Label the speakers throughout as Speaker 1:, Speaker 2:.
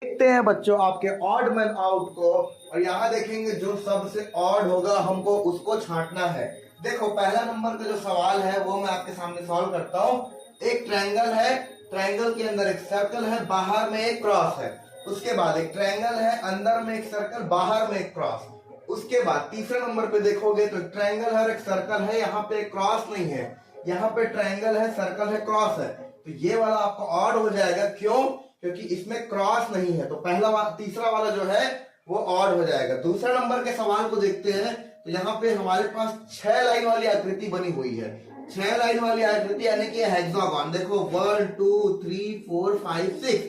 Speaker 1: देखते हैं बच्चों आपके ऑड मैन आउट को, और यहाँ देखेंगे जो सबसे ऑड होगा हमको उसको छांटना है। देखो पहला नंबर का जो सवाल है वो मैं आपके सामने सॉल्व करता हूँ। एक ट्रायंगल है, ट्रायंगल के अंदर एक सर्कल है, बाहर में एक क्रॉस है। उसके बाद एक ट्रायंगल है, अंदर में एक सर्कल, बाहर में एक क्रॉस। उसके बाद तीसरे नंबर पे देखोगे तो एक ट्रायंगल है और एक सर्कल है, यहाँ पे क्रॉस नहीं है, यहाँ पे ट्रायंगल है, सर्कल है, क्रॉस है। तो ये वाला आपका ऑड हो जाएगा। क्यों? क्योंकि इसमें क्रॉस नहीं है, तो तीसरा वाला जो है वो ऑड हो जाएगा। दूसरे नंबर के सवाल को देखते हैं तो यहाँ पे हमारे पास 6 लाइन वाली आकृति बनी हुई है। 6 लाइन वाली आकृति यानी कि हेक्सागोन। देखो 1 2 3 4 5 6।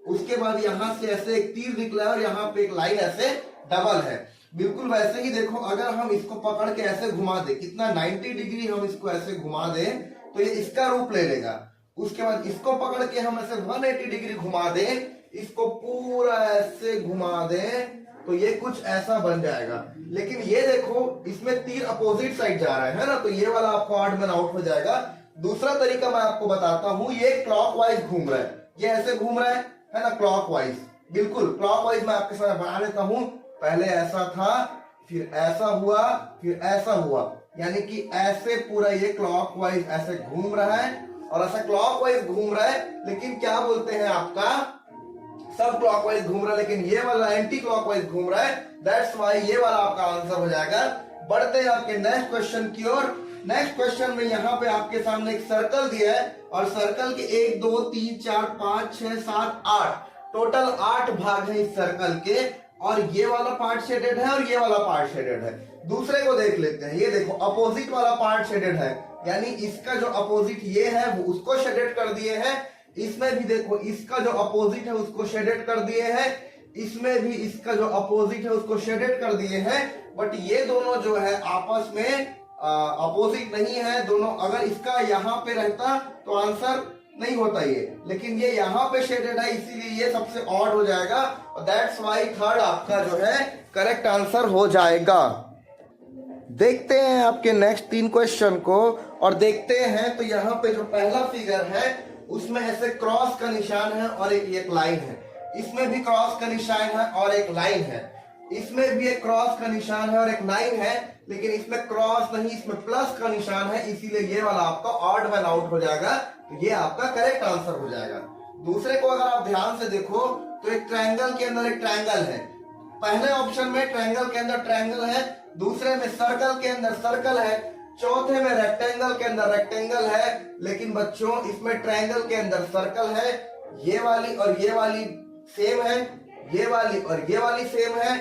Speaker 1: उसके बाद यहाँ से ऐसे एक तीर निकला है और यहाँ पे एक लाइन ऐसे डबल है। बिल्कुल वैसे ही देखो, अगर हम इसको पकड़ के ऐसे घुमा दे, कितना 90 डिग्री हम इसको ऐसे घुमा दे तो ये इसका रूप ले लेगा। उसके बाद इसको पकड़ के हम ऐसे 180 डिग्री घुमा दें, इसको पूरा ऐसे घुमा दें तो ये कुछ ऐसा बन जाएगा। लेकिन ये देखो इसमें तीर अपोजिट साइड जा रहा है ना, तो ये वाला आपको ऑड मैन आउट हो जाएगा। दूसरा तरीका मैं आपको बताता हूं, ये क्लॉकवाइज घूम रहा है, ये ऐसे घूम रहा है ना, क्लॉकवाइज। बिल्कुल क्लॉकवाइज मैं आपके साथ बना लेता हूं। पहले ऐसा था, फिर ऐसा हुआ, फिर ऐसा हुआ, यानी कि ऐसे पूरा ये क्लॉकवाइज ऐसे घूम रहा है और ऐसा क्लॉकवाइज घूम रहा है। लेकिन क्या बोलते हैं, आपका सब क्लॉकवाइज घूम रहा है लेकिन ये वाला एंटी क्लॉकवाइज घूम रहा है। दैट्स व्हाई ये वाला आपका आंसर हो जाएगा। बढ़ते हैं आपके नेक्स्ट क्वेश्चन की ओर। नेक्स्ट क्वेश्चन में यहाँ पे आपके सामने एक सर्कल दिया है और सर्कल के 1 2 3 4 5 6 7 8 टोटल 8 भाग है इस सर्कल के, और ये वाला पार्ट शेडेड है और ये वाला पार्ट शेडेड है। दूसरे को देख लेते हैं। ये देखो अपोजिट वाला पार्ट शेडेड है, यानी इसका जो अपोजिट ये है वो उसको शेडेड कर दिए हैं। इसमें भी देखो इसका जो अपोजिट है उसको शेडेड कर दिए हैं, इसमें भी इसका जो अपोजिट है उसको शेडेड कर दिए हैं। बट ये दोनों जो है आपस में अपोजिट नहीं है दोनों। अगर इसका यहाँ पे रहता तो आंसर नहीं होता ये, लेकिन ये यहाँ पे शेडेड है इसीलिए ये सबसे ऑड हो जाएगा। और दैट्स व्हाई थर्ड आपका जो है करेक्ट आंसर हो जाएगा। देखते हैं आपके नेक्स्ट 3 क्वेश्चन को, और देखते हैं तो यहाँ पे जो पहला फिगर है उसमें ऐसे क्रॉस का निशान है और एक लाइन है। इसमें भी क्रॉस का निशान है और एक लाइन है। इसमें भी एक क्रॉस का निशान है और एक लाइन है, लेकिन इसमें क्रॉस नहीं, इसमें प्लस का निशान है, इसीलिए ये वाला आपका ऑड मैन आउट हो जाएगा। तो ये आपका करेक्ट आंसर हो जाएगा। दूसरे को अगर आप ध्यान से देखो तो एक ट्रायंगल के अंदर एक ट्रायंगल है। पहले ऑप्शन में ट्रायंगल के अंदर ट्रायंगल है, दूसरे में सर्कल के अंदर सर्कल है, चौथे में रेक्टेंगल के अंदर रेक्टेंगल है। लेकिन बच्चों इसमें ट्रायंगल के अंदर सर्कल है, ये वाली और ये वाली सेम है, ये वाली और ये वाली सेम है,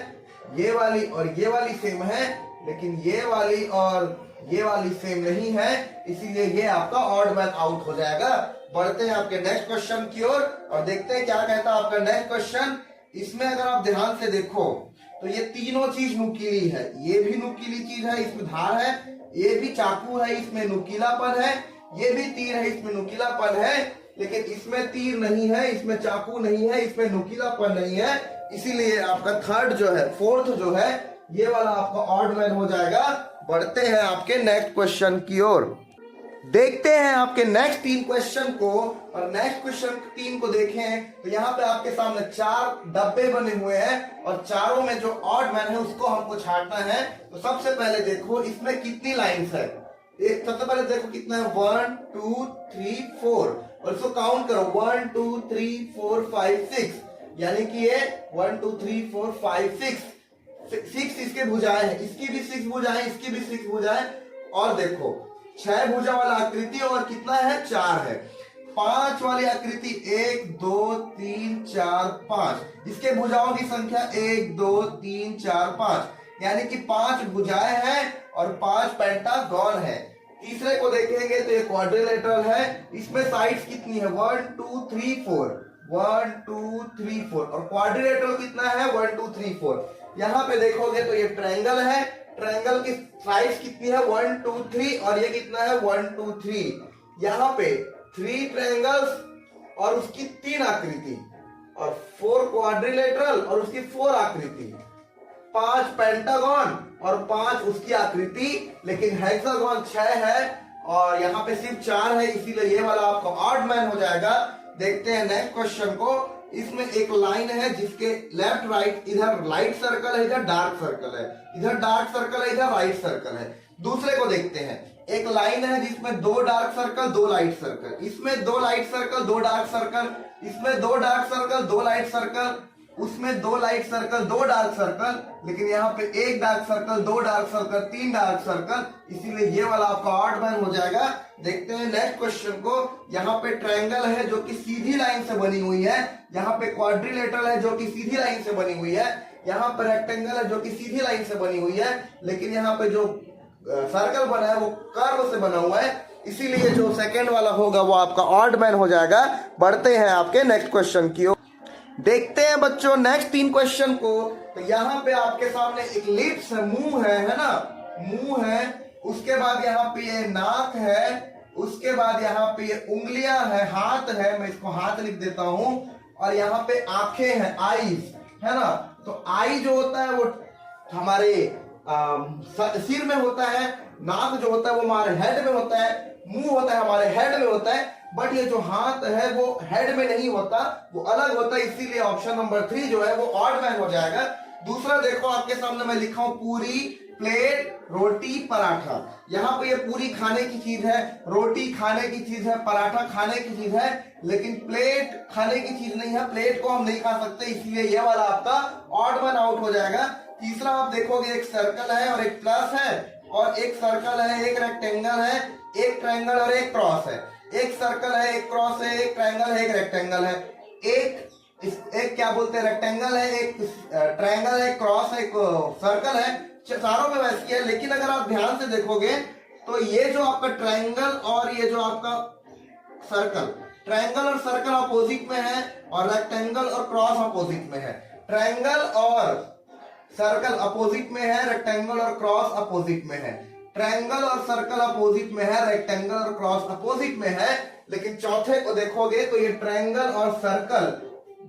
Speaker 1: ये वाली और ये वाली सेम है, लेकिन ये वाली और ये वाली सेम नहीं है, इसीलिए ये आपका ऑड मैन आउट हो जाएगा। बढ़ते हैं आपके नेक्स्ट क्वेश्चन की ओर और देखते हैं क्या कहता है आपका नेक्स्ट क्वेश्चन। इसमें अगर आप ध्यान से देखो तो ये तीनों चीज नुकीली है। ये भी नुकीली चीज है, इसमें धार है, ये भी चाकू है, इसमें नुकीलापन है, ये भी तीर है, इसमें नुकीलापन है। लेकिन इसमें तीर नहीं है, इसमें चाकू नहीं है, इसमें नुकीलापन नहीं है, इसीलिए आपका थर्ड जो है, फोर्थ जो है, ये वाला आपका ऑड मैन हो जाएगा। बढ़ते हैं आपके नेक्स्ट क्वेश्चन की ओर। देखते हैं आपके नेक्स्ट 3 क्वेश्चन को, और नेक्स्ट क्वेश्चन 3 को देखें तो यहाँ पे आपके सामने 4 डब्बे बने हुए हैं और चारों में जो ऑड मैन है उसको हमको छांटना है। तो सबसे पहले देखो इसमें कितनी लाइंस है। सबसे पहले देखो कितना है, 1 2 3 4, और इसको काउंट करो 1 2 3 4 5 6, यानी कि ये 1 2 3 4 5 6 इसके भुजाएं हैं, इसकी भी 6 भुजाएं, इसकी भी 6 भुजाएं। और देखो 6 भुजा वाला आकृति और कितना है, 4 है। 5 वाली आकृति 1 2 3 4 5, इसके भुजाओं की संख्या 1 2 3 4 5, यानी कि 5 भुजाएं हैं और 5 पेंटागन है। तीसरे को देखेंगे तो ये क्वाड्रिलेटरल है, इसमें साइड्स कितनी है, 1 2 3 4, 1 2 3 4, और क्वाड्रिलेटरल कितना है, 1 2 3 4। यहाँ पे देखोगे तो ये ट्रायंगल है, ट्रायंगल की साइड्स कितनी है, 1 2 3, और ये कितना है, 1 2 3। यहाँ पे 3 ट्रायंगल्स और उसकी 3 आकृति, और 4 क्वाड्रिलेटरल और उसकी 4 आकृति, 5 पेंटागन और 5 उसकी आकृति, लेकिन हेक्सागन 6 है और यहाँ पे सिर्फ 4 है, इसीलिए ये वाला आपका ऑड मैन हो जाएगा। देखते हैं नेक्स्ट क्वेश्चन को। इसमें एक लाइन है जिसके लेफ्ट राइट, इधर लाइट सर्कल है, इधर डार्क सर्कल है, इधर डार्क सर्कल है, इधर राइट सर्कल है। दूसरे को देखते हैं, एक लाइन है जिसमें 2 डार्क सर्कल 2 लाइट सर्कल, इसमें 2 लाइट सर्कल 2 डार्क सर्कल, इसमें 2 डार्क सर्कल 2 लाइट सर्कल, उसमें 2 लाइट सर्कल 2 डार्क सर्कल, लेकिन यहाँ पे 1 dark circle 2 dark circle 3 dark circle, इसीलिए ये वाला आपका ऑड मैन हो जाएगा। देखते हैं नेक्स्ट क्वेश्चन को। यहाँ पे ट्रायंगल है जो कि सीधी लाइन से बनी हुई है, यहाँ पे क्वाड्रिलेटरल है जो कि सीधी लाइन से बनी हुई है, यहाँ पे रेक्टेंगल है जो कि सीधी लाइन से बनी हुई है, लेकिन यहाँ पे जो सर्कल बना है वो कर्व से बना हुआ है, इसीलिए जो सेकंड वाला होगा वो आपका ऑड मैन हो जाएगा। बढ़ते हैं आपके नेक्स्ट क्वेश्चन की ओर। देखते हैं बच्चों नेक्स्ट 3 क्वेश्चन को। तो यहाँ पे आपके सामने एक लिप्स है, मुंह है ना, मुंह है, उसके बाद यहाँ पे ये नाक है, उसके बाद यहाँ पे ये उंगलियां है, हाथ है, मैं इसको हाथ लिख देता हूं, और यहाँ पे आंखें हैं, आईज है ना। तो आई जो होता है वो हमारे सिर में होता है, नाक जो होता है वो हमारे हेड में होता है, मुंह होता है हमारे हेड में होता है, बट ये जो हाथ है वो हेड में नहीं होता, वो अलग होता है, इसीलिए ऑप्शन नंबर 3 जो है वो ऑड मैन हो जाएगा। दूसरा देखो आपके सामने मैं लिखा हूं पूरी, प्लेट, रोटी, पराठा। यहाँ पे ये पूरी खाने की चीज है, रोटी खाने की चीज है, पराठा खाने की चीज है, लेकिन प्लेट खाने की चीज नहीं है, प्लेट को हम नहीं खा सकते, इसलिए ये वाला आपका ऑड मैन आउट हो जाएगा। तीसरा आप देखोगे एक सर्कल है और एक प्लस है, और एक सर्कल है, एक रेक्टेंगल है, एक ट्रायंगल और एक क्रॉस है, एक सर्कल है, एक क्रॉस है, एक ट्रायंगल है, एक रेक्टेंगल है, एक क्या बोलते हैं रेक्टेंगल है, एक ट्रायंगल है, एक क्रॉस है, एक सर्कल है, चारों में वैसी है। लेकिन अगर आप ध्यान से देखोगे तो ये जो आपका ट्रायंगल और ये जो आपका सर्कल, ट्रायंगल और सर्कल अपोजिट में है, और रेक्टेंगल और क्रॉस अपोजिट में है। ट्रायंगल और सर्कल अपोजिट में है, रेक्टेंगल और क्रॉस अपोजिट में है। ट्रायंगल और सर्कल अपोजिट में है, रेक्टेंगल और क्रॉस अपोजिट में है, लेकिन चौथे को देखोगे तो ये ट्रायंगल और सर्कल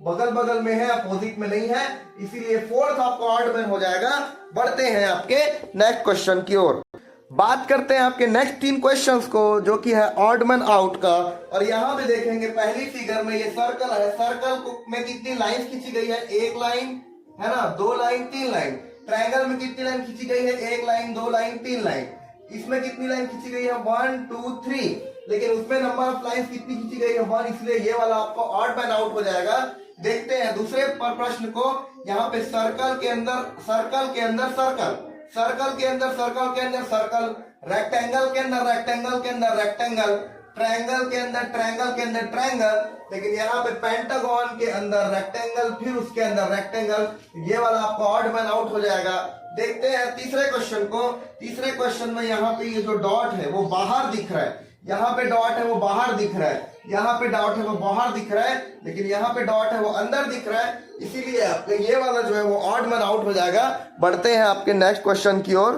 Speaker 1: बगल बगल में है, अपोजिट में नहीं है, इसीलिए फोर्थ आपका ऑड मैन हो जाएगा। बढ़ते हैं आपके नेक्स्ट क्वेश्चन की ओर। बात करते हैं आपके नेक्स्ट 3 क्वेश्चंस को, जो कि है ऑड मैन आउट का। और यहाँ पे देखेंगे पहली फिगर में ये सर्कल है, सर्कल में कितनी लाइन खींची गई है, 1 लाइन है ना, 2 लाइन 3 लाइन। ट्रायंगल में कितनी लाइन खींची गई है, 1 लाइन 2 लाइन 3 लाइन। इसमें कितनी लाइन खींची गई है, 1 2 3, लेकिन उसमें नंबर ऑफ लाइन कितनी खींची गई है, 1, इसलिए ये वाला आपको ऑड मैन आउट हो जाएगा। देखते हैं दूसरे प्रश्न को। यहाँ पे सर्कल के अंदर सर्कल के अंदर सर्कल, सर्कल के अंदर सर्कल के अंदर सर्कल, रेक्टेंगल के अंदर रेक्टेंगल के अंदर रेक्टेंगल, ट्रायंगल के अंदर ट्रायंगल के अंदर ट्रायंगल, लेकिन यहाँ पे पेंटागन के अंदर रेक्टेंगल, फिर उसके अंदर रेक्टेंगल, ये वाला आपका ऑड मैन आउट हो जाएगा। देखते हैं तीसरे क्वेश्चन को। तीसरे क्वेश्चन में यहाँ पे ये जो डॉट है वो बाहर दिख रहा है, यहाँ पे डॉट है वो बाहर दिख रहा है, यहाँ पे डॉट है वो बाहर दिख रहा है, लेकिन यहाँ पे डॉट है वो अंदर दिख रहा है, इसीलिए आपका ये वाला जो है वो ऑड मैन आउट हो जाएगा। बढ़ते हैं आपके नेक्स्ट क्वेश्चन की ओर।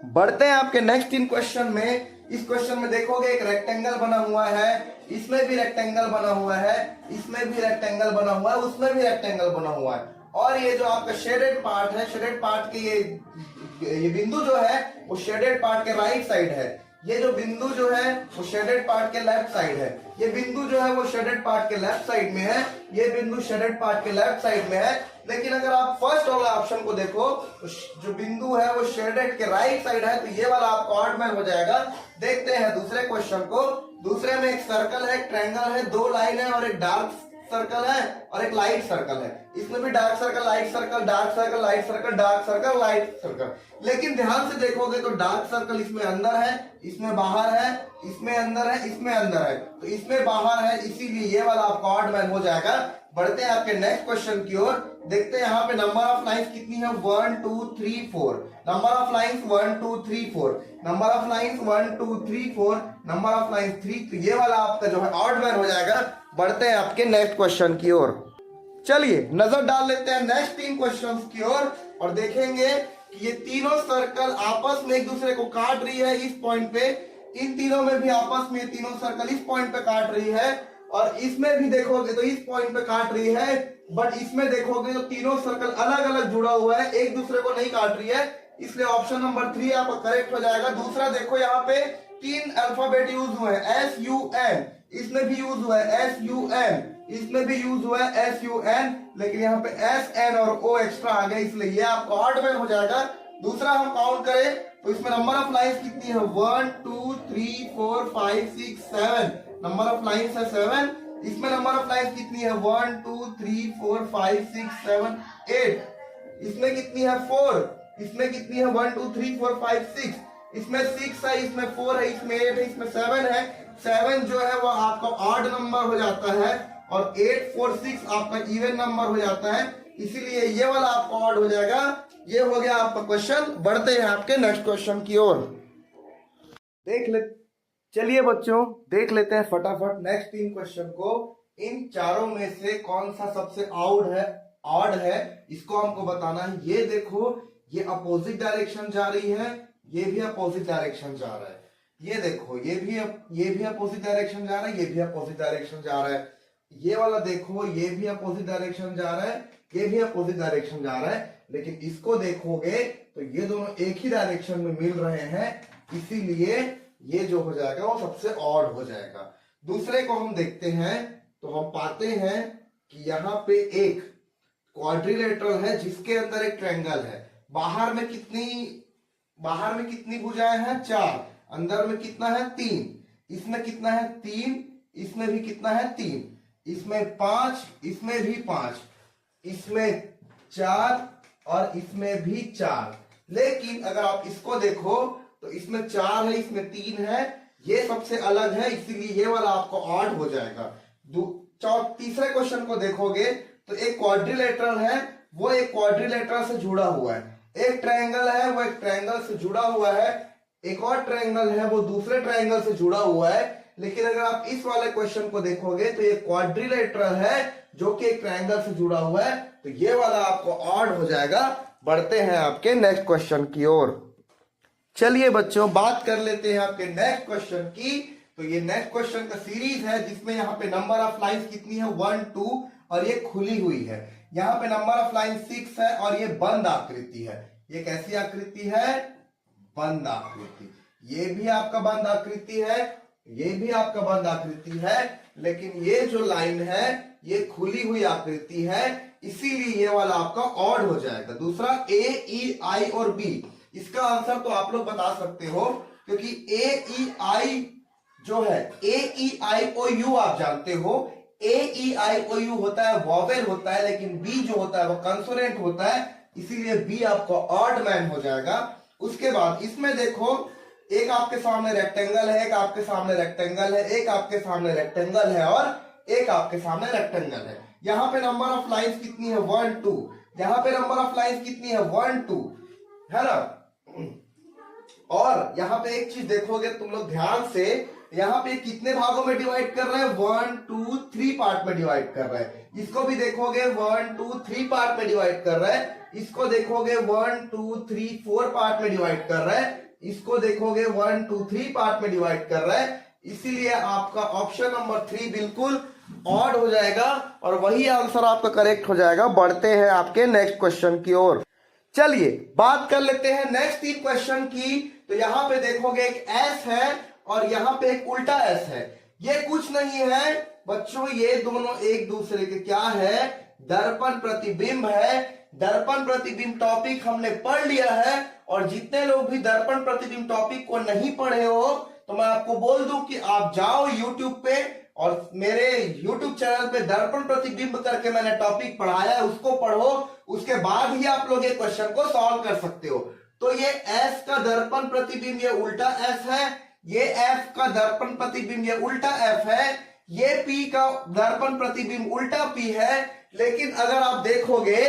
Speaker 1: बढ़ते हैं आपके नेक्स्ट 3 क्वेश्चन में। इस क्वेश्चन में देखोगे एक रेक्टेंगल बना हुआ है, इसमें भी रेक्टेंगल बना हुआ है, इसमें भी रेक्टेंगल बना हुआ है, उसमें भी रेक्टेंगल बना हुआ है, और ये जो आपका शेडेड पार्ट है, शेडेड पार्ट के ये बिंदु जो है वो शेडेड पार्ट के राइट साइड है, ये जो बिंदु जो है वो शेडेड पार्ट के लेफ्ट साइड है, ये बिंदु जो है वो शेडेड पार्ट के लेफ्ट साइड में है, ये बिंदु शेडेड पार्ट के लेफ्ट साइड में है। लेकिन अगर आप फर्स्ट वाला ऑप्शन को देखो तो जो बिंदु है वो शेडेड के राइट साइड है, तो ये वाला आपका ऑड मैन हो जाएगा। देखते हैं दूसरे क्वेश्चन को। दूसरे में एक सर्कल है, एक ट्रायंगल है, 2 लाइन है और एक डार्क सर्कल है और एक लाइट सर्कल है। इसमें भी dark circle, light circle, dark circle, light circle, dark circle, light circle. लेकिन ध्यान से देखोगे तो डार्क सर्कल इसमें अंदर है, इसमें बाहर है, इसमें अंदर है, इसमें अंदर है, तो इसमें बाहर है, इसीलिए ये वाला आपका ऑड मैन हो जाएगा। बढ़ते हैं आपके नेक्स्ट क्वेश्चन की ओर। देखते हैं यहाँ पे नंबर ऑफ लाइंस कितनी है, 1 2 3 4। Number of lines 1 2 3 4, number of lines 1 2 3 4, number of lines 3, तो ये वाला आपका जो है ऑड मैन हो जाएगा। बढ़ते हैं आपके नेक्स्ट क्वेश्चन की ओर। चलिए नजर डाल लेते हैं नेक्स्ट 3 क्वेश्चंस की ओर और देखेंगे कि ये तीनों सर्कल आपस में एक दूसरे को काट रही है इस पॉइंट पे, इन तीनों में भी आपस में तीनों सर्कल इस पॉइंट पे काट रही है, और इसमें भी देखोगे तो इस पॉइंट पे काट रही है, बट इसमें देखोगे तो तीनों सर्कल अलग अलग जुड़ा हुआ है, एक दूसरे को नहीं काट रही है, इसलिए ऑप्शन नंबर 3 आपका करेक्ट हो जाएगा। दूसरा देखो यहाँ पे 3 अल्फाबेट यूज हुए हैं, SUN, इसमें भी यूज हुआ है SUN, इसमें भी यूज हुआ है SUN, लेकिन यहाँ पे SN और O एक्स्ट्रा आ गए, इसलिए ये आपका ऑड में हो जाएगा। दूसरा हम काउंट करें तो इसमें नंबर ऑफ लाइंस कितनी है, 1 2 3 4 5 6 7, नंबर ऑफ लाइंस है 7। इसमें नंबर ऑफ लाइंस कितनी है, 1 2 3 4 5 6 7 8। इसमें कितनी है, 4। इसमें कितनी है, 1 2 3 4 5 6। इसमें 6 है, इसमें 4 है, इसमें 8 है, इसमें 7 है। 7 जो है वो आपका ऑड नंबर हो जाता है और 8 4 6 आपका इवन नंबर हो जाता है, इसीलिए ये वाला आपका ऑड हो जाएगा। ये हो गया आपका क्वेश्चन। बढ़ते हैं आपके नेक्स्ट क्वेश्चन की ओर। चलिए बच्चों देख लेते हैं फटाफट नेक्स्ट 3 क्वेश्चन को। इन चारों में से कौन सा सबसे ऑड है इसको हमको बताना है। ये देखो, ये अपोजिट डायरेक्शन जा रही है, ये भी अपोजिट डायरेक्शन जा रहा है। ये देखो, ये भी अपोजिट डायरेक्शन जा रहा है, ये भी अपोजिट डायरेक्शन जा रहा है। ये वाला देखो, ये भी अपोजिट डायरेक्शन जा रहा है, ये भी अपोजिट डायरेक्शन जा रहा है। लेकिन इसको देखोगे तो ये दोनों एक ही डायरेक्शन में मिल रहे हैं, इसीलिए ये जो हो जाएगा वो सबसे ऑड हो जाएगा। दूसरे को हम देखते हैं तो हम पाते हैं कि यहाँ पे एक क्वाड्रिलेटरल है जिसके अंदर एक ट्रायंगल है। बाहर में कितनी भुजाएं हैं, 4। अंदर में कितना है, 3। इसमें कितना है, 3। इसमें भी कितना है, 3। इसमें 5, इसमें भी 5, इसमें 4 और इसमें भी 4। लेकिन अगर आप इसको देखो तो इसमें 4 है, इसमें 3 है, ये सबसे अलग है, इसीलिए ये वाला आपको ऑड हो जाएगा। तीसरे क्वेश्चन को देखोगे तो एक क्वाड्रिलेटरल है, वो एक क्वाड्रिलेटरल से जुड़ा हुआ है। एक ट्रायंगल है, वो एक ट्रायंगल से जुड़ा हुआ है। एक और ट्रायंगल है, वो दूसरे ट्रायंगल से जुड़ा हुआ है। लेकिन अगर आप इस वाले क्वेश्चन को देखोगे तो ये क्वाड्रिलेटरल है जो कि एक ट्रायंगल से जुड़ा हुआ है, तो ये वाला आपको ऑड हो जाएगा। बढ़ते हैं आपके नेक्स्ट क्वेश्चन की ओर। चलिए बच्चों बात कर लेते हैं आपके नेक्स्ट क्वेश्चन की। तो ये नेक्स्ट क्वेश्चन का सीरीज है जिसमें यहाँ पे नंबर ऑफ लाइंस कितनी है, 1 2, और ये खुली हुई है। यहाँ पे नंबर ऑफ लाइन 6 है और ये बंद आकृति है। ये कैसी आकृति है, बंद आकृति। ये भी आपका बंद आकृति है, ये भी आपका बंद आकृति है, लेकिन ये जो लाइन है ये खुली हुई आकृति है, इसीलिए ये वाला आपका ऑड हो जाएगा। दूसरा A E I और B, इसका आंसर तो आप लोग बता सकते हो, क्योंकि A E I जो है, A E I O U आप जानते हो, A E I O U होता है वॉवेल होता है, लेकिन B जो होता है वो कंसोनेंट होता है, इसीलिए B आपका ऑड मैन हो जाएगा। उसके बाद इसमें देखो, एक आपके सामने रेक्टेंगल है, एक आपके सामने रेक्टेंगल है, एक आपके सामने रेक्टेंगल है और एक आपके सामने रेक्टेंगल है। यहाँ पे नंबर ऑफ लाइंस कितनी है, 1 2। यहाँ पे नंबर ऑफ लाइंस कितनी है, 1 2, है ना। और यहाँ पे एक चीज देखोगे तुम लोग ध्यान से, यहाँ पे कितने भागों में डिवाइड कर रहे हैं, 1 2 3 पार्ट में डिवाइड कर रहे हैं। इसको भी देखोगे 1 2 3 पार्ट में डिवाइड कर रहे हैं। इसको देखोगे 1 2 3 4 पार्ट में डिवाइड कर रहे हैं। इसको देखोगे 1 2 3 पार्ट में डिवाइड कर रहा है, इसीलिए आपका ऑप्शन नंबर 3 बिल्कुल ऑड हो जाएगा और वही आंसर आपका करेक्ट हो जाएगा। बढ़ते हैं आपके नेक्स्ट क्वेश्चन की ओर। चलिए बात कर लेते हैं नेक्स्ट 3 क्वेश्चन की। तो यहाँ पे देखोगे एक S है और यहाँ पे एक उल्टा S है। ये कुछ नहीं है बच्चों, ये दोनों एक दूसरे के क्या है, दर्पण प्रतिबिंब है। दर्पण प्रतिबिंब टॉपिक हमने पढ़ लिया है, और जितने लोग भी दर्पण प्रतिबिंब टॉपिक को नहीं पढ़े हो तो मैं आपको बोल दूं कि आप जाओ YouTube पे और मेरे YouTube चैनल पे दर्पण प्रतिबिंब करके मैंने टॉपिक पढ़ाया है, उसको पढ़ो। उसके बाद ही आप लोग ये क्वेश्चन को सॉल्व कर सकते हो। तो ये S का दर्पण प्रतिबिंब ये उल्टा S है, ये F का दर्पण प्रतिबिंब ये उल्टा F है, ये P का दर्पण प्रतिबिंब उल्टा P है। लेकिन अगर आप देखोगे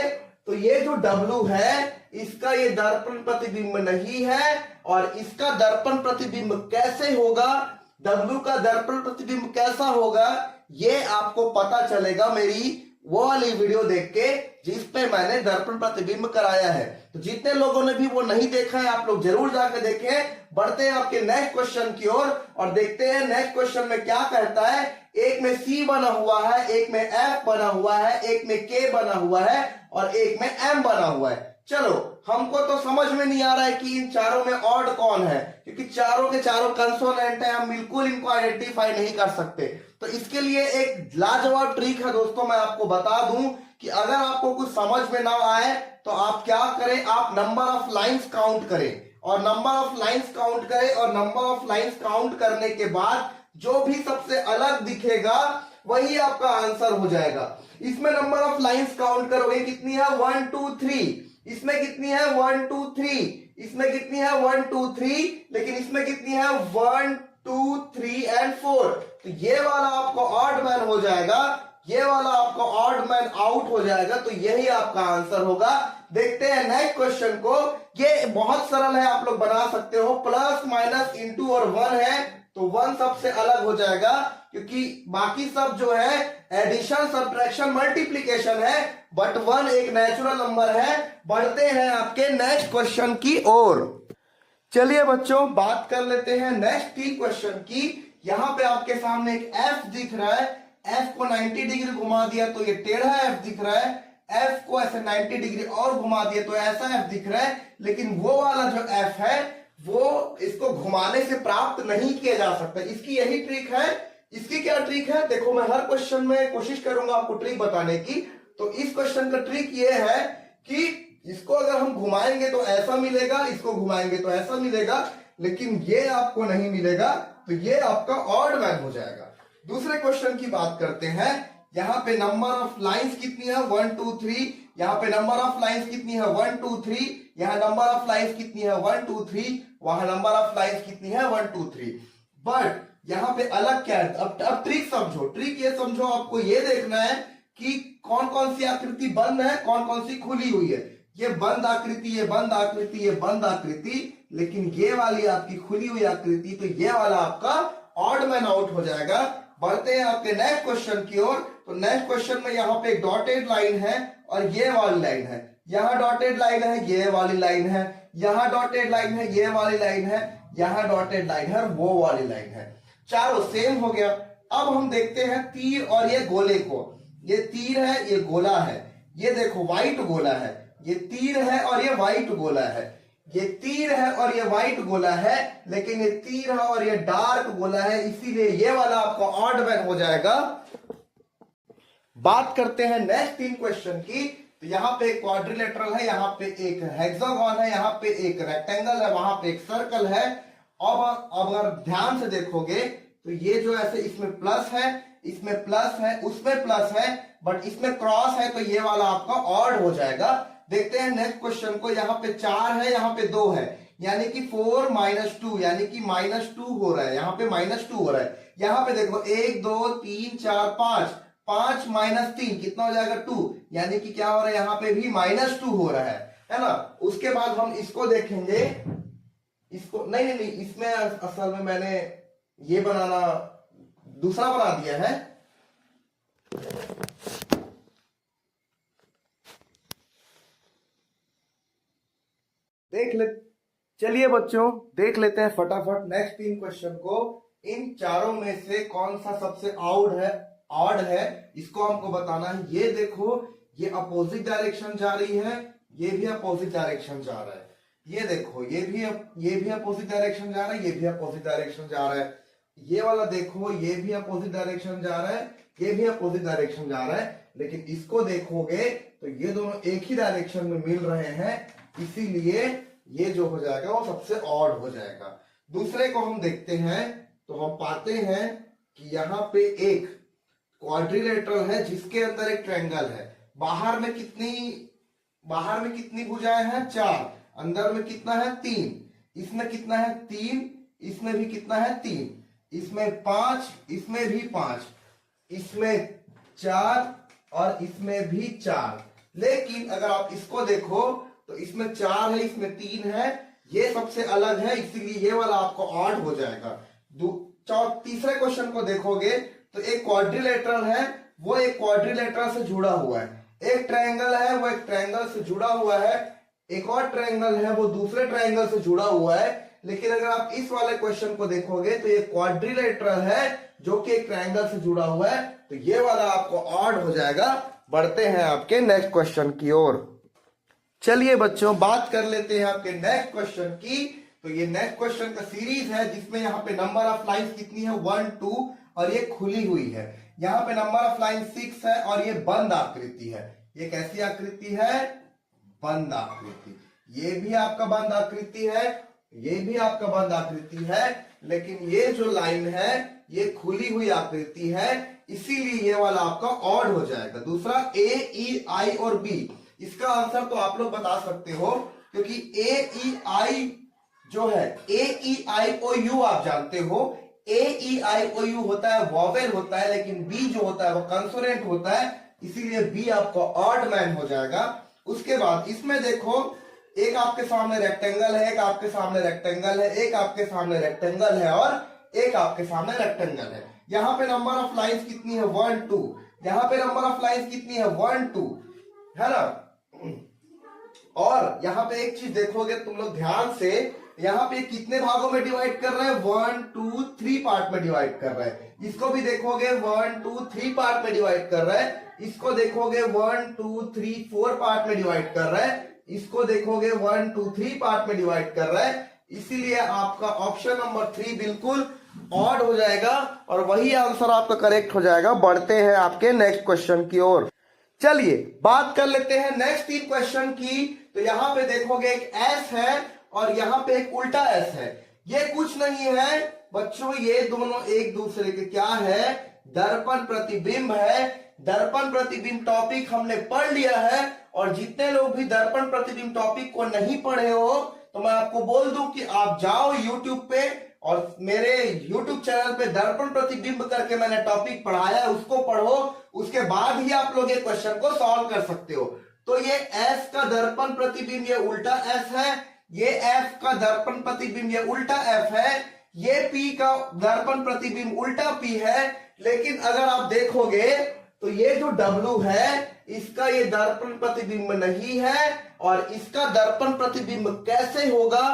Speaker 1: तो ये जो W है इसका ये दर्पण प्रतिबिंब नहीं है, और इसका दर्पण प्रतिबिंब कैसे होगा, W का दर्पण प्रतिबिंब कैसा होगा, ये आपको पता चलेगा मेरी वो वाली वीडियो देख के जिसपे मैंने दर्पण प्रतिबिंब कराया है। तो जितने लोगों ने भी वो नहीं देखा है आप लोग जरूर जाकर देखें। बढ़ते हैं आपके नेक्स्ट क्वेश्चन की ओर और देखते हैं नेक्स्ट क्वेश्चन में क्या कहता है। एक में C बना हुआ है, एक में F बना हुआ है, एक में K बना हुआ है और एक में M बना हुआ है। चलो हमको तो समझ में नहीं आ रहा है कि इन चारों में ऑड कौन है, क्योंकि चारों के चारों कंसोनेंट है, हम बिल्कुल इनको आइडेंटिफाई नहीं कर सकते। तो तो इसके लिए एक लाजवाब ट्रिक है दोस्तों, मैं आपको बता दूं कि अगर आपको कुछ समझ में ना आए तो आप क्या करें, आप नंबर ऑफ लाइंस काउंट करें और नंबर ऑफ लाइंस काउंट करें और नंबर ऑफ लाइंस काउंट करने के बाद जो भी सबसे अलग दिखेगा वही आपका आंसर हो जाएगा। इसमें नंबर ऑफ लाइंस काउंट करोगे कितनी है 1 2 3, इसमें कितनी है 1 2 3, इसमें कितनी है 1 2 3, लेकिन इसमें कितनी है 1 2 3 एंड 4। तो ये वाला आपका ऑड मैन हो जाएगा, ये वाला आपका ऑड मैन आउट हो जाएगा, तो यही आपका आंसर होगा। देखते हैं नेक्स्ट क्वेश्चन को। ये बहुत सरल है, आप लोग बना सकते हो, प्लस माइनस इंटू और 1 है तो 1 सबसे अलग हो जाएगा क्योंकि बाकी सब जो है एडिशन सब्ट्रैक्शन मल्टीप्लीकेशन है, बट 1 एक नेचुरल नंबर है। बढ़ते हैं आपके नेक्स्ट क्वेश्चन की ओर। चलिए बच्चों बात कर लेते हैं नेक्स्ट 3 क्वेश्चन की। यहां पे आपके सामने एक एफ दिख रहा है, एफ को 90 डिग्री घुमा दिया तो ये टेढ़ा एफ दिख रहा है, एफ को ऐसे 90 डिग्री और घुमा दिया तो ऐसा एफ दिख रहा है, लेकिन वो वाला जो एफ है वो इसको घुमाने से प्राप्त नहीं किया जा सकता। इसकी यही ट्रिक है। इसकी क्या ट्रिक है देखो, मैं हर क्वेश्चन में कोशिश करूंगा आपको ट्रिक बताने की। तो इस क्वेश्चन का ट्रिक ये है कि इसको अगर हम घुमाएंगे तो ऐसा मिलेगा, इसको घुमाएंगे तो ऐसा मिलेगा, लेकिन ये आपको नहीं मिलेगा, तो ये आपका ऑड मैन हो जाएगा। दूसरे क्वेश्चन की बात करते हैं। यहां पे नंबर ऑफ लाइंस कितनी है 1 2 3, यहां पे नंबर ऑफ लाइंस कितनी है 1 2 3, यहां नंबर ऑफ लाइंस कितनी है 1 2 3, वहां नंबर ऑफ लाइंस कितनी है 1 2 3। बट यहां पे अलग क्या है, अब ट्रिक समझो। ट्रिक ये समझो, आपको ये देखना है कि कौन कौन सी आकृति बंद है, कौन कौन सी खुली हुई है। ये बंद आकृति, ये बंद आकृति, ये बंद आकृति, लेकिन ये वाली आपकी खुली हुई आकृति, तो ये वाला आपका ऑड मैन आउट हो जाएगा। बढ़ते हैं आपके नेक्स्ट क्वेश्चन की ओर। तो नेक्स्ट क्वेश्चन में यहाँ पे एक डॉटेड लाइन है और ये वाली लाइन है, यहाँ डॉटेड लाइन है, ये वाली लाइन है, यहाँ डॉटेड लाइन है, ये वाली लाइन है, यहाँ डॉटेड लाइन है, वो वाली लाइन है, चारों सेम हो गया। अब हम देखते हैं तीर और ये गोले को। ये तीर है, ये गोला है, ये देखो व्हाइट गोला है, ये तीर है और ये व्हाइट गोला है, ये तीर है और ये व्हाइट गोला है, लेकिन ये तीर है और ये डार्क गोला है, इसीलिए ये वाला आपका ऑड मैन हो जाएगा। बात करते हैं नेक्स्ट 3 क्वेश्चन की। तो यहाँ पे एक क्वाड्रिलेटरल है, यहाँ पे एक हेक्सागोन है, यहाँ पे एक रेक्टेंगल है, वहां पे एक सर्कल है। अब अगर ध्यान से देखोगे तो ये जो ऐसे इसमें प्लस है, इसमें प्लस है, उसमें प्लस है, बट इसमें क्रॉस है, तो ये वाला आपका ऑड हो जाएगा। देखते हैं नेक्स्ट क्वेश्चन को। यहाँ पे 4 है, यहाँ पे 2 है, यानी कि 4 - 2, यानी कि -2 हो रहा है, यहाँ पे -2 हो रहा है। यहाँ पे देखो 1 2 3 4 5, 5 - 3 कितना हो जाएगा 2, यानी कि क्या हो रहा है यहाँ पे भी -2 हो रहा है ना। उसके बाद हम इसको देखेंगे, इसको नहीं, इसमें असल में मैंने ये बनाना दूसरा बना दिया है। देख ले, चलिए बच्चों देख लेते हैं फटाफट नेक्स्ट 3 क्वेश्चन को। इन चारों में से कौन सा सबसे ऑड है, इसको हमको बताना है। ये देखो, ये अपोजिट डायरेक्शन जा रही है, ये भी अपोजिट डायरेक्शन जा रहा है। ये देखो, ये भी अपोजिट डायरेक्शन जा रहा है, ये भी अपोजिट डायरेक्शन जा रहा है। ये वाला देखो, ये भी अपोजिट डायरेक्शन जा रहा है, ये भी अपोजिट डायरेक्शन जा रहा है, लेकिन इसको देखोगे तो ये दोनों एक ही डायरेक्शन में मिल रहे हैं, इसीलिए ये जो हो जाएगा वो सबसे ऑड हो जाएगा। दूसरे को हम देखते हैं तो हम पाते हैं कि यहाँ पे एक क्वाड्रिलेटरल है जिसके अंदर एक ट्रायंगल है। बाहर में कितनी भुजाएं हैं 4, अंदर में कितना है 3, इसमें कितना है 3, इसमें भी कितना है 3, इसमें 5, इसमें भी 5, इसमें 4 और इसमें भी 4। लेकिन अगर आप इसको देखो तो इसमें 4 है, इसमें 3 है, ये सबसे अलग है, इसीलिए ये वाला आपको ऑड हो जाएगा। तीसरे क्वेश्चन को देखोगे तो एक क्वाड्रिलेटरल है, वो एक क्वाड्रिलेटरल से जुड़ा हुआ है, एक ट्रायंगल है, वो एक ट्रायंगल से जुड़ा हुआ है, एक और ट्रायंगल है, वो दूसरे ट्रायंगल से जुड़ा हुआ है। लेकिन अगर आप इस वाले क्वेश्चन को देखोगे तो ये क्वाड्रिलेटरल है जो कि एक ट्रायंगल से जुड़ा हुआ है, तो ये वाला आपको ऑड हो जाएगा। बढ़ते हैं आपके नेक्स्ट क्वेश्चन की ओर। चलिए बच्चों बात कर लेते हैं आपके नेक्स्ट क्वेश्चन की। तो ये नेक्स्ट क्वेश्चन का सीरीज है जिसमें यहाँ पे नंबर ऑफ लाइंस कितनी है 1 2 और ये खुली हुई है। यहाँ पे नंबर ऑफ लाइन 6 है और ये बंद आकृति है। ये कैसी आकृति है? बंद आकृति। ये भी आपका बंद आकृति है, ये भी आपका बंद आकृति है, लेकिन ये जो लाइन है ये खुली हुई आकृति है, इसीलिए ये वाला आपका ऑड हो जाएगा। दूसरा ए, ई, आई और बी, इसका आंसर तो आप लोग बता सकते हो, क्योंकि ए, ई, आई जो है, ए, ई, आई, ओ, यू आप जानते हो। ए, ई, आई, ओ, यू होता है वॉवेल होता है, लेकिन बी जो होता है वो कंसोनेंट होता है, इसीलिए बी आपका ऑड मैन हो जाएगा। उसके बाद इसमें देखो, एक आपके सामने रेक्टेंगल है, एक आपके सामने रेक्टेंगल है, एक आपके सामने रेक्टेंगल है और एक आपके सामने रेक्टेंगल है। यहाँ पे नंबर ऑफ लाइंस कितनी है? 1 2। यहाँ पे नंबर ऑफ लाइंस कितनी है? 1 2, है ना। और यहाँ पे एक चीज देखोगे तुम लोग ध्यान से, यहाँ पे कितने भागों में डिवाइड कर रहे हैं? 1 2 3 पार्ट में डिवाइड कर रहे हैं। इसको भी देखोगे 1 2 3 पार्ट में डिवाइड कर रहे हैं। इसको देखोगे 1 2 3 4 पार्ट में डिवाइड कर रहे हैं। इसको देखोगे 1 2 3 पार्ट में डिवाइड कर रहा है, इसीलिए आपका ऑप्शन नंबर 3 बिल्कुल ऑड हो जाएगा और वही आंसर आपका करेक्ट हो जाएगा। बढ़ते हैं आपके नेक्स्ट क्वेश्चन की ओर। चलिए बात कर लेते हैं नेक्स्ट 3 क्वेश्चन की। तो यहाँ पे देखोगे एक एस है और यहाँ पे एक उल्टा एस है। ये कुछ नहीं है बच्चों, ये दोनों एक दूसरे के क्या है? दर्पण प्रतिबिंब है। दर्पण प्रतिबिंब टॉपिक हमने पढ़ लिया है, और जितने लोग भी दर्पण प्रतिबिंब टॉपिक को नहीं पढ़े हो तो मैं आपको बोल दूं कि आप जाओ YouTube पे और मेरे YouTube चैनल पे दर्पण प्रतिबिंब करके मैंने टॉपिक पढ़ाया है, उसको पढ़ो। उसके बाद ही आप लोग ये क्वेश्चन को सॉल्व कर सकते हो। तो ये S का दर्पण प्रतिबिंब ये उल्टा S है, ये F का दर्पण प्रतिबिंब ये उल्टा F है, ये P का दर्पण प्रतिबिंब उल्टा P है। लेकिन अगर आप देखोगे तो ये जो W है इसका ये दर्पण प्रतिबिंब नहीं है, और इसका दर्पण प्रतिबिंब कैसे होगा,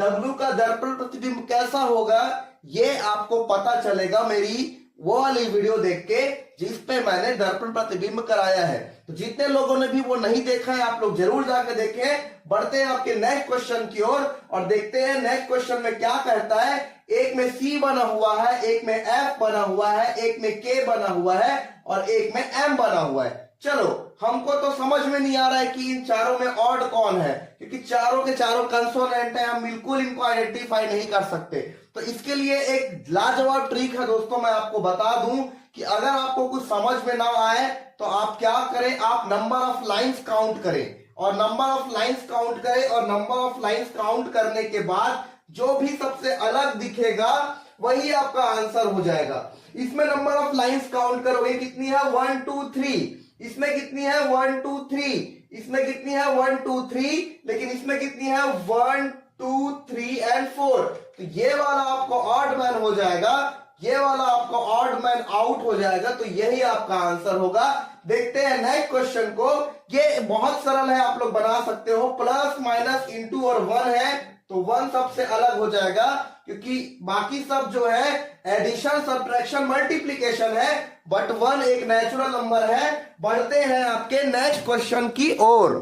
Speaker 1: W का दर्पण प्रतिबिंब कैसा होगा, ये आपको पता चलेगा मेरी वो वाली वीडियो देख के जिसपे मैंने दर्पण प्रतिबिंब कराया है। तो जितने लोगों ने भी वो नहीं देखा है आप लोग जरूर जाकर देखें। बढ़ते हैं आपके नेक्स्ट क्वेश्चन की ओर और देखते हैं नेक्स्ट क्वेश्चन में क्या कहता है। एक में C बना हुआ है, एक में F बना हुआ है, एक में K बना हुआ है और एक में M बना हुआ है। चलो हमको तो समझ में नहीं आ रहा है कि इन चारों में ऑड कौन है, क्योंकि चारों के चारों कंसोनेंट है, हम बिल्कुल इनको आइडेंटिफाई नहीं कर सकते। तो इसके लिए एक लाजवाब ट्रिक है दोस्तों, मैं आपको बता दूं कि अगर आपको कुछ समझ में ना आए तो आप क्या करें, आप नंबर ऑफ लाइंस काउंट करें और नंबर ऑफ लाइंस काउंट करें और नंबर ऑफ लाइंस काउंट करने के बाद जो भी सबसे अलग दिखेगा वही आपका आंसर हो जाएगा। इसमें नंबर ऑफ लाइंस काउंट करोगे कितनी है? 1 2 3। इसमें कितनी है? 1 2 3। इसमें कितनी है? 1 2 3। लेकिन इसमें कितनी है? 1 2 3 एंड 4। तो ये वाला आपको ऑड मैन हो जाएगा, ये वाला आपको ऑड मैन आउट हो जाएगा। तो यही आपका आंसर होगा। देखते हैं नेक्स्ट क्वेश्चन को। ये बहुत सरल है, आप लोग बना सकते हो। प्लस माइनस इंटू और 1 है तो 1 सबसे अलग हो जाएगा, क्योंकि बाकी सब जो है एडिशन, सब्ट्रैक्शन, मल्टीप्लीकेशन है, बट 1 एक नेचुरल नंबर है। बढ़ते हैं आपके नेक्स्ट क्वेश्चन की ओर।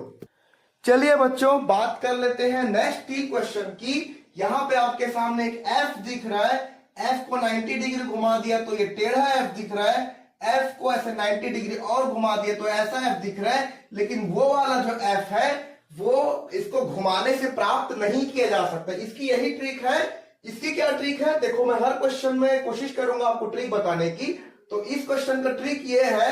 Speaker 1: चलिए बच्चों बात कर लेते हैं नेक्स्ट 3 क्वेश्चन की। यहां पे आपके सामने एक F दिख रहा है, F को 90 डिग्री घुमा दिया तो ये टेढ़ा F दिख रहा है, F को ऐसे 90 डिग्री और घुमा दिया तो ऐसा F दिख रहा है। लेकिन वो वाला जो F है वो इसको घुमाने से प्राप्त नहीं किया जा सकता। इसकी यही ट्रिक है। इसकी क्या ट्रिक है? देखो मैं हर क्वेश्चन में कोशिश करूंगा आपको ट्रिक बताने की। तो इस क्वेश्चन का ट्रिक ये है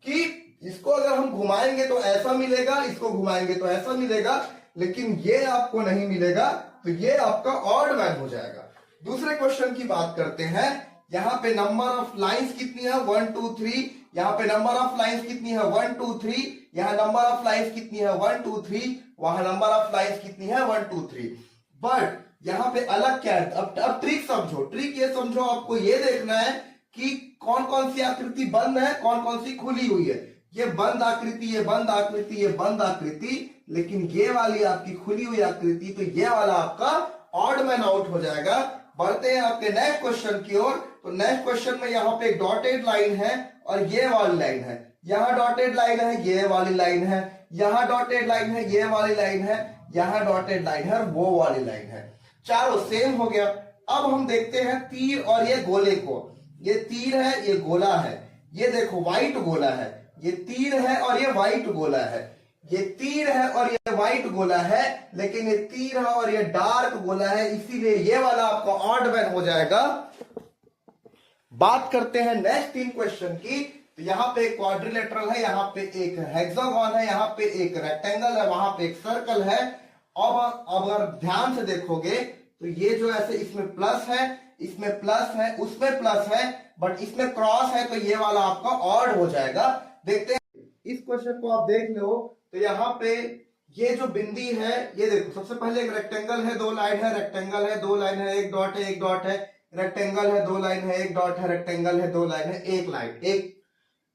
Speaker 1: कि इसको अगर हम घुमाएंगे तो ऐसा मिलेगा, इसको घुमाएंगे तो ऐसा मिलेगा, लेकिन ये आपको नहीं मिलेगा, तो ये आपका ऑड मैन हो जाएगा। दूसरे क्वेश्चन की बात करते हैं। यहाँ पे नंबर ऑफ लाइंस कितनी है? 1 2 3। यहाँ पे नंबर ऑफ लाइंस कितनी है? 1 2 3। यहाँ नंबर ऑफ लाइंस कितनी है? 1 2 3। वहां नंबर ऑफ लाइंस कितनी है? 1 2 3। बट यहाँ पे अलग क्या है? अब ट्रिक समझो। ट्रिक ये समझो, आपको ये देखना है कि कौन कौन सी आकृति बंद है, कौन कौन सी खुली हुई है। ये बंद आकृति, ये बंद आकृति, ये बंद आकृति, लेकिन ये वाली आपकी खुली हुई आकृति, तो ये वाला आपका ऑड मैन आउट हो जाएगा। बढ़ते हैं आपके नेक्स्ट क्वेश्चन की ओर। तो नेक्स्ट क्वेश्चन में यहाँ पे एक डॉटेड लाइन है और ये वाली लाइन है, यहाँ डॉटेड लाइन है, ये वाली लाइन है, यहाँ डॉटेड लाइन है, ये वाली लाइन है, यहाँ डॉटेड लाइन है, वो वाली लाइन है। चारों सेम हो गया। अब हम देखते हैं तीर और ये गोले को। ये तीर है, ये गोला है। ये देखो व्हाइट गोला है, ये तीर है और ये व्हाइट गोला है। ये तीर है और ये व्हाइट गोला है, लेकिन ये तीर है और ये डार्क गोला है, इसीलिए ये वाला आपका ऑड मैन हो जाएगा। बात करते हैं नेक्स्ट 3 क्वेश्चन की। तो यहाँ पे एक क्वाड्रिलेटरल है, यहाँ पे एक हेक्सागोन है, यहाँ पे एक रेक्टेंगल है, वहां पे एक सर्कल है। अब अगर ध्यान से देखोगे तो ये जो ऐसे इसमें प्लस है, इसमें प्लस है, उसमें प्लस है, बट इसमें क्रॉस है, तो ये वाला आपका ऑड हो जाएगा। देखते हैं इस क्वेश्चन को, आप देख लो तो यहाँ पे ये जो बिंदी है, ये देखो सबसे पहले एक रेक्टेंगल है, 2 लाइन है, रेक्टेंगल है, 2 लाइन है, एक डॉट है, एक डॉट है, रेक्टेंगल है, 2 लाइन है, एक डॉट है, रेक्टेंगल है, 2 लाइन है, एक लाइन,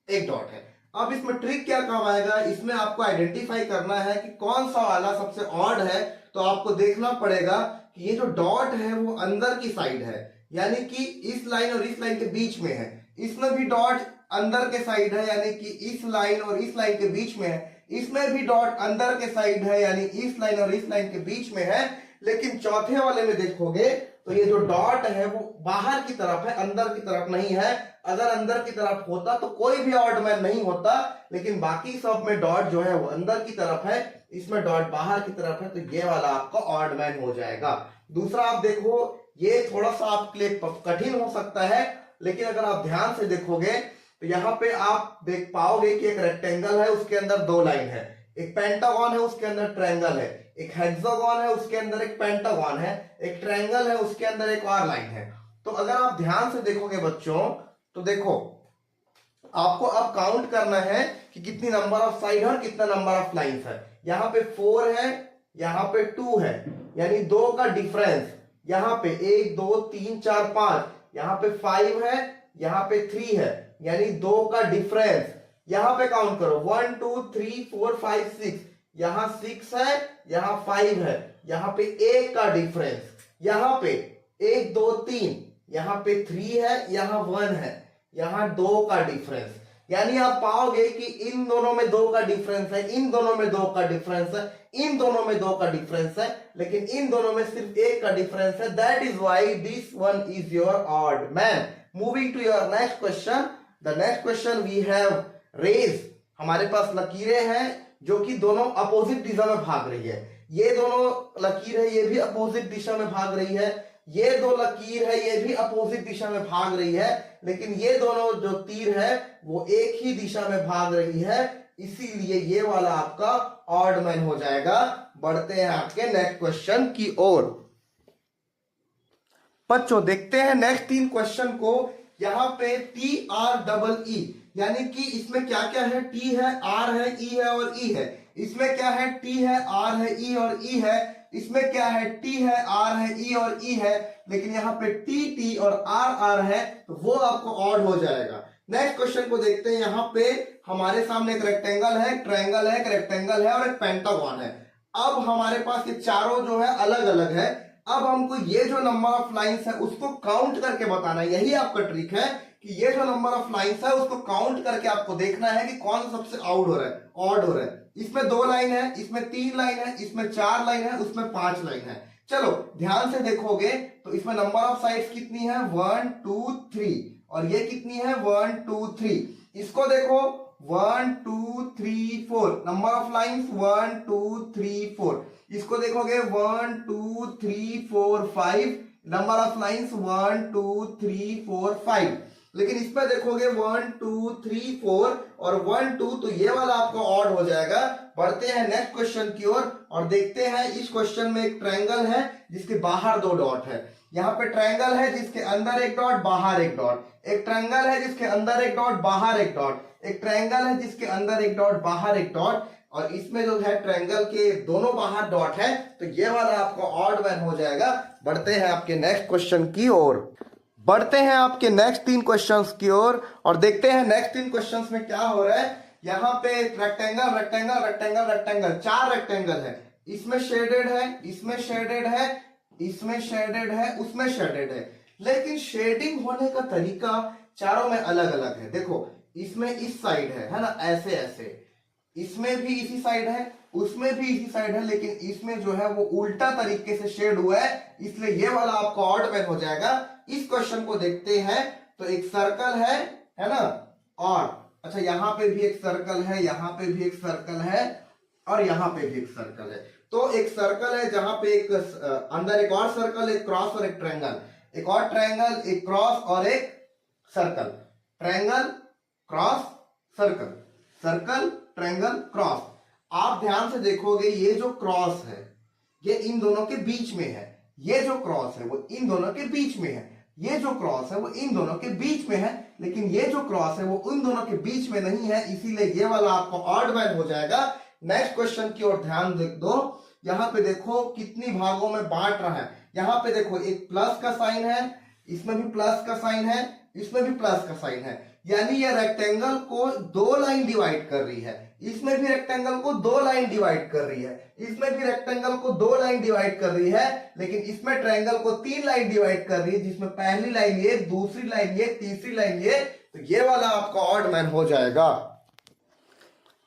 Speaker 1: एक डॉट है। अब इसमें ट्रिक क्या काम आएगा, इसमें आपको आइडेंटिफाई करना है कि कौन सा वाला सबसे ऑड है। तो आपको देखना पड़ेगा कि ये जो डॉट है वो अंदर की साइड है, यानी कि इस लाइन और इस लाइन के बीच में है। इसमें भी डॉट अंदर के साइड है, यानी कि इस लाइन और इस लाइन के बीच में है। इसमें भी डॉट अंदर के साइड है, यानी इस लाइन और इस लाइन के बीच में है। लेकिन चौथे वाले में देखोगे तो ये जो डॉट है वो बाहर की तरफ है, अंदर की तरफ नहीं है। अगर अंदर की तरफ होता तो कोई भी ऑड मैन नहीं होता, लेकिन बाकी सब में डॉट जो है वो अंदर की तरफ है, इसमें डॉट बाहर की तरफ है, तो ये वाला आपका ऑड मैन हो जाएगा। दूसरा आप देखो, ये थोड़ा सा आपके लिए कठिन हो सकता है, लेकिन अगर आप ध्यान से देखोगे तो यहाँ पे आप देख पाओगे कि एक रेक्टेंगल है, उसके अंदर 2 लाइन है, एक पेंटागन है, उसके अंदर ट्रायंगल है, एक हेक्सागोन है, उसके अंदर एक पेंटागन है, एक ट्रायंगल है, उसके अंदर एक और लाइन है। तो अगर आप ध्यान से देखोगे बच्चों, तो देखो आपको अब काउंट करना है कि कितनी नंबर ऑफ साइड है और कितना नंबर ऑफ लाइंस है। यहाँ पे 4 है, यहाँ पे 2 है, यानी 2 का डिफरेंस। यहाँ पे 1 2 3 4 5, यहाँ पे 5 है, यहाँ पे 3 है, यानी 2 का डिफरेंस। यहाँ पे काउंट करो 1 2 3 4 5 6, यहाँ 6 है, यहाँ 5 है, यहाँ पे 1 का डिफरेंस। यहाँ पे 1 2 3, यहाँ पे 3 है, यहाँ 1 है, यहाँ 2 का डिफरेंस। यानी आप पाओगे कि इन दोनों में 2 का डिफरेंस है, इन दोनों में 2 का डिफरेंस है, इन दोनों में 2 का डिफरेंस है, लेकिन इन दोनों में सिर्फ 1 का डिफरेंस है। That is why this one is your odd man. Moving to your next question. The next question we have rays. हमारे पास लकीरें हैं जो कि दोनों अपोजिट दिशा में भाग रही है। ये दोनों लकीर है, ये भी अपोजिट दिशा में भाग रही है। ये 2 लकीर है, ये भी अपोजिट दिशा में भाग रही है, लेकिन ये दोनों जो तीर है वो एक ही दिशा में भाग रही है, इसीलिए ये वाला आपका ऑड मैन हो जाएगा। बढ़ते हैं आपके नेक्स्ट क्वेश्चन की ओर। बच्चों देखते हैं नेक्स्ट 3 क्वेश्चन को। यहाँ पे TREE, यानी कि इसमें क्या क्या है, T है, R है, E है और E है। इसमें क्या है, T है, R है, E और E है। इसमें क्या है, T है, R है, E और E है, लेकिन यहाँ पे T और R है, तो वो आपको ऑड हो जाएगा। नेक्स्ट क्वेश्चन को देखते हैं। यहाँ पे हमारे सामने एक रेक्टेंगल है, एक ट्रायंगल है, एक रेक्टेंगल है और एक पेंटागन है। अब हमारे पास ये चारों जो है अलग अलग है। अब हमको ये जो नंबर ऑफ लाइंस है उसको काउंट करके बताना है। यही आपका ट्रिक है कि ये जो नंबर ऑफ लाइंस है उसको काउंट करके आपको देखना है कि कौन सबसे आउट हो रहा है, ऑड हो रहा है। इसमें 2 लाइन है, इसमें 3 लाइन है, इसमें 4 लाइन है, उसमें 5 लाइन है। चलो ध्यान से देखोगे तो इसमें नंबर ऑफ साइड्स कितनी है, 1 2 3, और ये कितनी है, 1 2 3। इसको देखो 1 2 3 4, नंबर ऑफ लाइंस 1 2 3 4। इसको देखोगे 1 2 3 4 5, नंबर ऑफ लाइंस 1 2 3 4 5। लेकिन इस पर देखोगे 1 2 3 4 और 1 2, तो ये वाला आपका ऑड हो जाएगा। बढ़ते हैं नेक्स्ट क्वेश्चन की ओर और देखते हैं। इस क्वेश्चन में एक ट्रायंगल है जिसके बाहर 2 डॉट है। यहाँ पे ट्रायंगल है जिसके अंदर एक डॉट, बाहर एक डॉट। एक ट्रायंगल है जिसके अंदर एक डॉट, बाहर एक डॉट। एक ट्रायंगल है जिसके अंदर एक डॉट, बाहर एक डॉट, और इसमें जो है ट्रायंगल के दोनों बाहर डॉट है, तो ये वाला आपका ऑड मैन हो जाएगा। बढ़ते हैं आपके नेक्स्ट क्वेश्चन की ओर। बढ़ते हैं आपके नेक्स्ट 3 क्वेश्चंस की ओर और देखते हैं नेक्स्ट 3 क्वेश्चंस में क्या हो रहा है। यहाँ पे rectangle rectangle rectangle rectangle, 4 rectangle है। इसमें शेडेड है, इसमें शेडेड है, इसमें शेडेड है, उसमें शेडेड है, लेकिन शेडिंग होने का तरीका चारों में अलग अलग है। देखो इसमें इस साइड है ना, ऐसे ऐसे, इसमें भी इसी साइड है, उसमें भी इसी साइड है, लेकिन इसमें जो है वो उल्टा तरीके से शेड हुआ है, इसलिए ये वाला आपका ऑड मैन हो जाएगा। इस क्वेश्चन को देखते हैं। तो एक सर्कल है ना, और अच्छा यहाँ पे भी एक सर्कल है, यहाँ पे भी एक सर्कल है, और यहाँ पे भी एक सर्कल है। तो एक सर्कल है जहां पे एक अंदर एक और सर्कल, एक क्रॉस और एक ट्रायंगल, एक और ट्रायंगल, एक क्रॉस और एक circle, triangle cross circle, circle triangle cross. आप ध्यान से देखोगे ये जो क्रॉस है ये इन दोनों के बीच में है, ये जो क्रॉस है वो इन दोनों के बीच में है, ये जो क्रॉस है वो इन दोनों के बीच में है, लेकिन ये जो क्रॉस है वो उन दोनों के बीच में नहीं है, इसीलिए ये वाला आपको ऑड मैन हो जाएगा। नेक्स्ट क्वेश्चन की ओर ध्यान दो, यहां पे देखो कितनी भागों में बांट रहा है। यहां पे देखो एक प्लस का साइन है, इसमें भी प्लस का साइन है, इसमें भी प्लस का साइन है, यानी ये रेक्टेंगल को दो लाइन डिवाइड कर रही है, इसमें भी रेक्टेंगल को दो लाइन डिवाइड कर रही है, इसमें भी रेक्टेंगल को दो लाइन डिवाइड कर रही है, लेकिन इसमें ट्रायंगल को तीन लाइन डिवाइड कर रही है, जिसमें पहली लाइन ये, दूसरी लाइन ये, तीसरी लाइन ये, तो ये वाला आपका ऑड मैन हो जाएगा।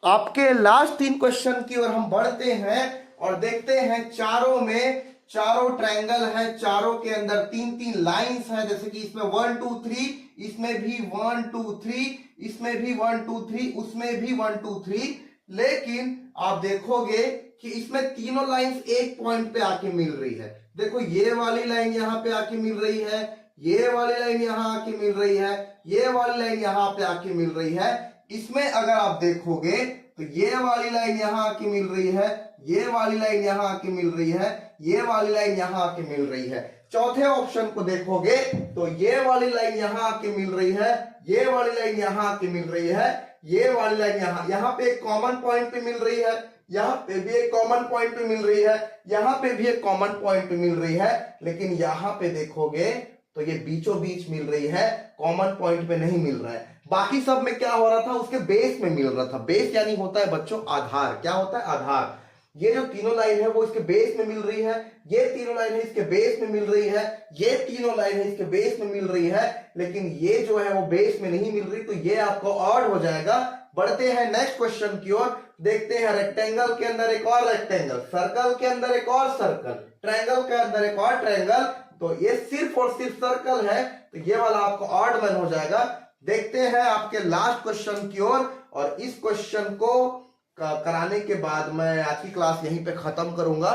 Speaker 1: आपके लास्ट तीन क्वेश्चन की ओर हम बढ़ते हैं और देखते हैं चारों में, चारों ट्रायंगल है, चारों के अंदर तीन तीन लाइंस है, जैसे कि इसमें 1 2 3, इसमें भी 1 2 3, इसमें भी 1 2 3, उसमें भी 1 2 3, लेकिन आप देखोगे कि इसमें तीनों लाइंस एक पॉइंट पे आके मिल रही है। देखो ये वाली लाइन यहां पे आके मिल रही है, ये वाली लाइन यहां आके मिल रही है, ये वाली लाइन यहां पे आके मिल रही है। इसमें अगर आप देखोगे तो ये वाली लाइन यहां आके मिल रही है, ये वाली लाइन यहां आके मिल रही है, ये वाली लाइन यहां आके मिल रही है। चौथे ऑप्शन को देखोगे तो ये वाली लाइन यहां आके मिल रही है, ये वाली लाइन यहां आके मिल रही है, ये वाली लाइन यहां पे एक कॉमन पॉइंट पे मिल रही है, यहां पे भी एक कॉमन पॉइंट पे मिल रही है, यहां पे भी एक कॉमन पॉइंट पे मिल रही है, लेकिन यहां पे देखोगे तो ये बीचों बीच मिल रही है, कॉमन पॉइंट पे नहीं मिल रहा है। बाकी सब में क्या हो रहा था, उसके बेस में मिल रहा था। बेस यानी होता है बच्चों आधार, क्या होता है आधार। ये जो तीनों लाइन है वो इसके बेस में मिल रही है, ये तीनों लाइन है इसके बेस में मिल रही है, ये तीनों लाइन है इसके बेस में मिल रही है, लेकिन ये जो है वो बेस में नहीं मिल रही, तो ये आपको ऑड हो जाएगा। बढ़ते हैं नेक्स्ट क्वेश्चन की ओर, देखते हैं रेक्टेंगल के अंदर एक और रेक्टेंगल, सर्कल के अंदर एक और सर्कल, ट्रायंगल के अंदर एक और ट्रायंगल, तो ये सिर्फ और सिर्फ सर्कल है, तो ये वाला आपको ऑड मैन हो जाएगा। देखते हैं आपके लास्ट क्वेश्चन की ओर, और इस क्वेश्चन को कराने के बाद मैं आज की क्लास यहीं पे खत्म करूंगा।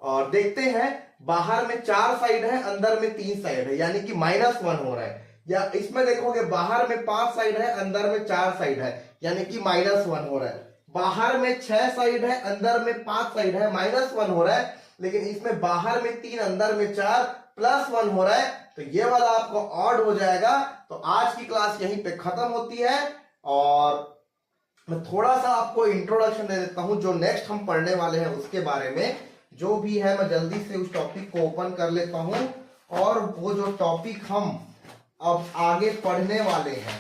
Speaker 1: और देखते हैं, बाहर में 4 साइड है, अंदर में 3 साइड है, यानी कि -1 हो रहा है। या इसमें देखोगे बाहर में 5 साइड है, अंदर में 4 साइड है, यानी कि -1 हो रहा है। बाहर में 6 साइड है, अंदर में 5 साइड है, -1 हो रहा है, लेकिन इसमें बाहर में 3, अंदर में 4, +1 हो रहा है, तो ये वाला आपको ऑड हो जाएगा। तो आज की क्लास यहीं पे खत्म होती है, और मैं थोड़ा सा आपको इंट्रोडक्शन दे देता हूं, जो नेक्स्ट हम पढ़ने वाले हैं उसके बारे में। जो भी है मैं जल्दी से उस टॉपिक को ओपन कर लेता हूं, और वो जो टॉपिक हम अब आगे पढ़ने वाले हैं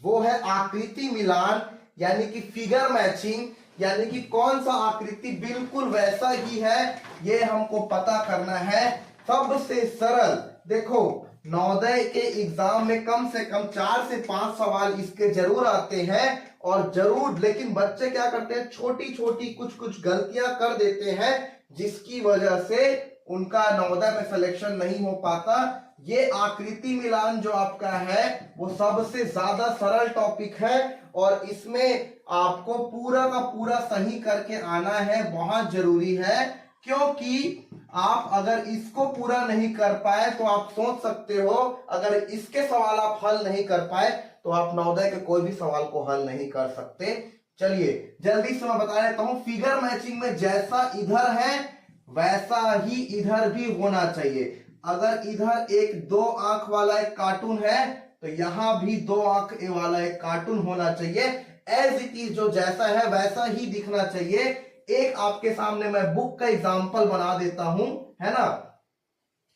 Speaker 1: वो है आकृति मिलान, यानी कि फिगर मैचिंग, यानी कि कौन सा आकृति बिल्कुल वैसा ही है ये हमको पता करना है। सबसे सरल, देखो नवोदय के एग्जाम में कम से कम 4 से 5 सवाल इसके जरूर आते हैं, और जरूर, लेकिन बच्चे क्या करते हैं, छोटी छोटी कुछ कुछ गलतियां कर देते हैं, जिसकी वजह से उनका नवोदय में सिलेक्शन नहीं हो पाता। ये आकृति मिलान जो आपका है वो सबसे ज्यादा सरल टॉपिक है, और इसमें आपको पूरा का पूरा सही करके आना है, बहुत जरूरी है। क्योंकि आप अगर इसको पूरा नहीं कर पाए तो आप सोच सकते हो, अगर इसके सवाल आप हल नहीं कर पाए तो आप नवोदय के कोई भी सवाल को हल नहीं कर सकते। चलिए जल्दी से मैं बता देता हूं, फिगर मैचिंग में जैसा इधर है वैसा ही इधर भी होना चाहिए। अगर इधर एक 2 आंख वाला एक कार्टून है तो यहां भी 2 आंख वाला एक कार्टून होना चाहिए। एज इट इज, जो जैसा है वैसा ही दिखना चाहिए। एक आपके सामने मैं बुक का एग्जांपल बना देता हूं, है ना,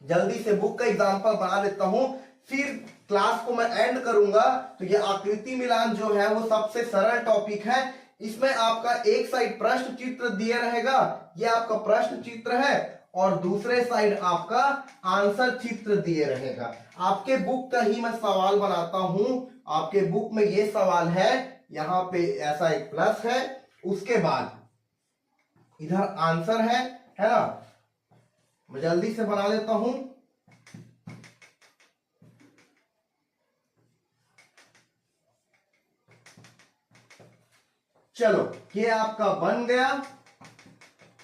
Speaker 1: जल्दी से बुक का एग्जांपल बना देता हूं, फिर क्लास को मैं एंड करूंगा। तो ये आकृति मिलान जो है वो सबसे सरल टॉपिक है। इसमें आपका एक साइड प्रश्न चित्र दिया रहेगा, ये आपका प्रश्न चित्र है, और दूसरे साइड आपका आंसर चित्र दिए रहेगा। आपके बुक का ही मैं सवाल बनाता हूं। आपके बुक में ये सवाल है, यहां पे ऐसा एक प्लस है, उसके बाद इधर आंसर है ना। मैं जल्दी से बना देता हूं। चलो ये आपका बन गया।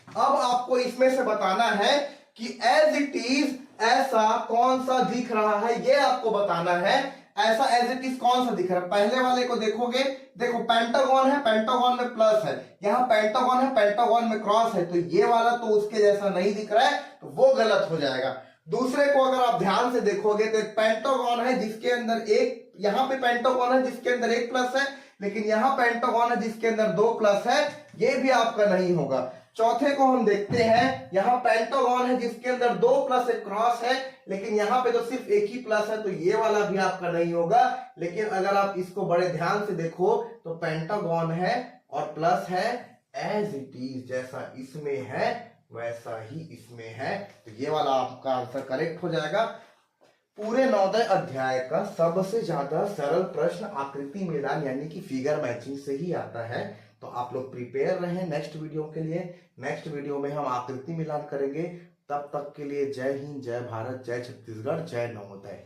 Speaker 1: अब आपको इसमें से बताना है कि एज इट इज ऐसा कौन सा दिख रहा है, ये आपको बताना है। ऐसा एज इट इज कौन सा दिख रहा है, पहले वाले को देखोगे, देखो पेंटागन है, पेंटागन में प्लस है, यहाँ पेंटागन है, पेंटागन में क्रॉस है, तो ये वाला तो उसके जैसा नहीं दिख रहा है, तो वो गलत हो जाएगा। दूसरे को अगर आप ध्यान से देखोगे तो एक पेंटागन है जिसके अंदर एक, यहाँ पे पेंटागन है जिसके अंदर एक प्लस है, लेकिन यहाँ पेंटागन है जिसके अंदर दो प्लस है, ये भी आपका नहीं होगा। चौथे को हम देखते हैं, यहाँ पेंटागन है जिसके अंदर दो प्लस एक क्रॉस है, लेकिन यहाँ पे तो सिर्फ एक ही प्लस है, तो ये वाला भी आपका नहीं होगा। लेकिन अगर आप इसको बड़े ध्यान से देखो तो पेंटागन है और प्लस है, एज इट इज जैसा इसमें है वैसा ही इसमें है, तो ये वाला आपका आंसर करेक्ट हो जाएगा। पूरे नवोदय अध्याय का सबसे ज्यादा सरल प्रश्न आकृति मिलान यानी कि फिगर मैचिंग से ही आता है, तो आप लोग प्रिपेयर रहें नेक्स्ट वीडियो के लिए। नेक्स्ट वीडियो में हम आकृति मिलान करेंगे। तब तक के लिए जय हिंद, जय भारत, जय छत्तीसगढ़, जय नवोदय।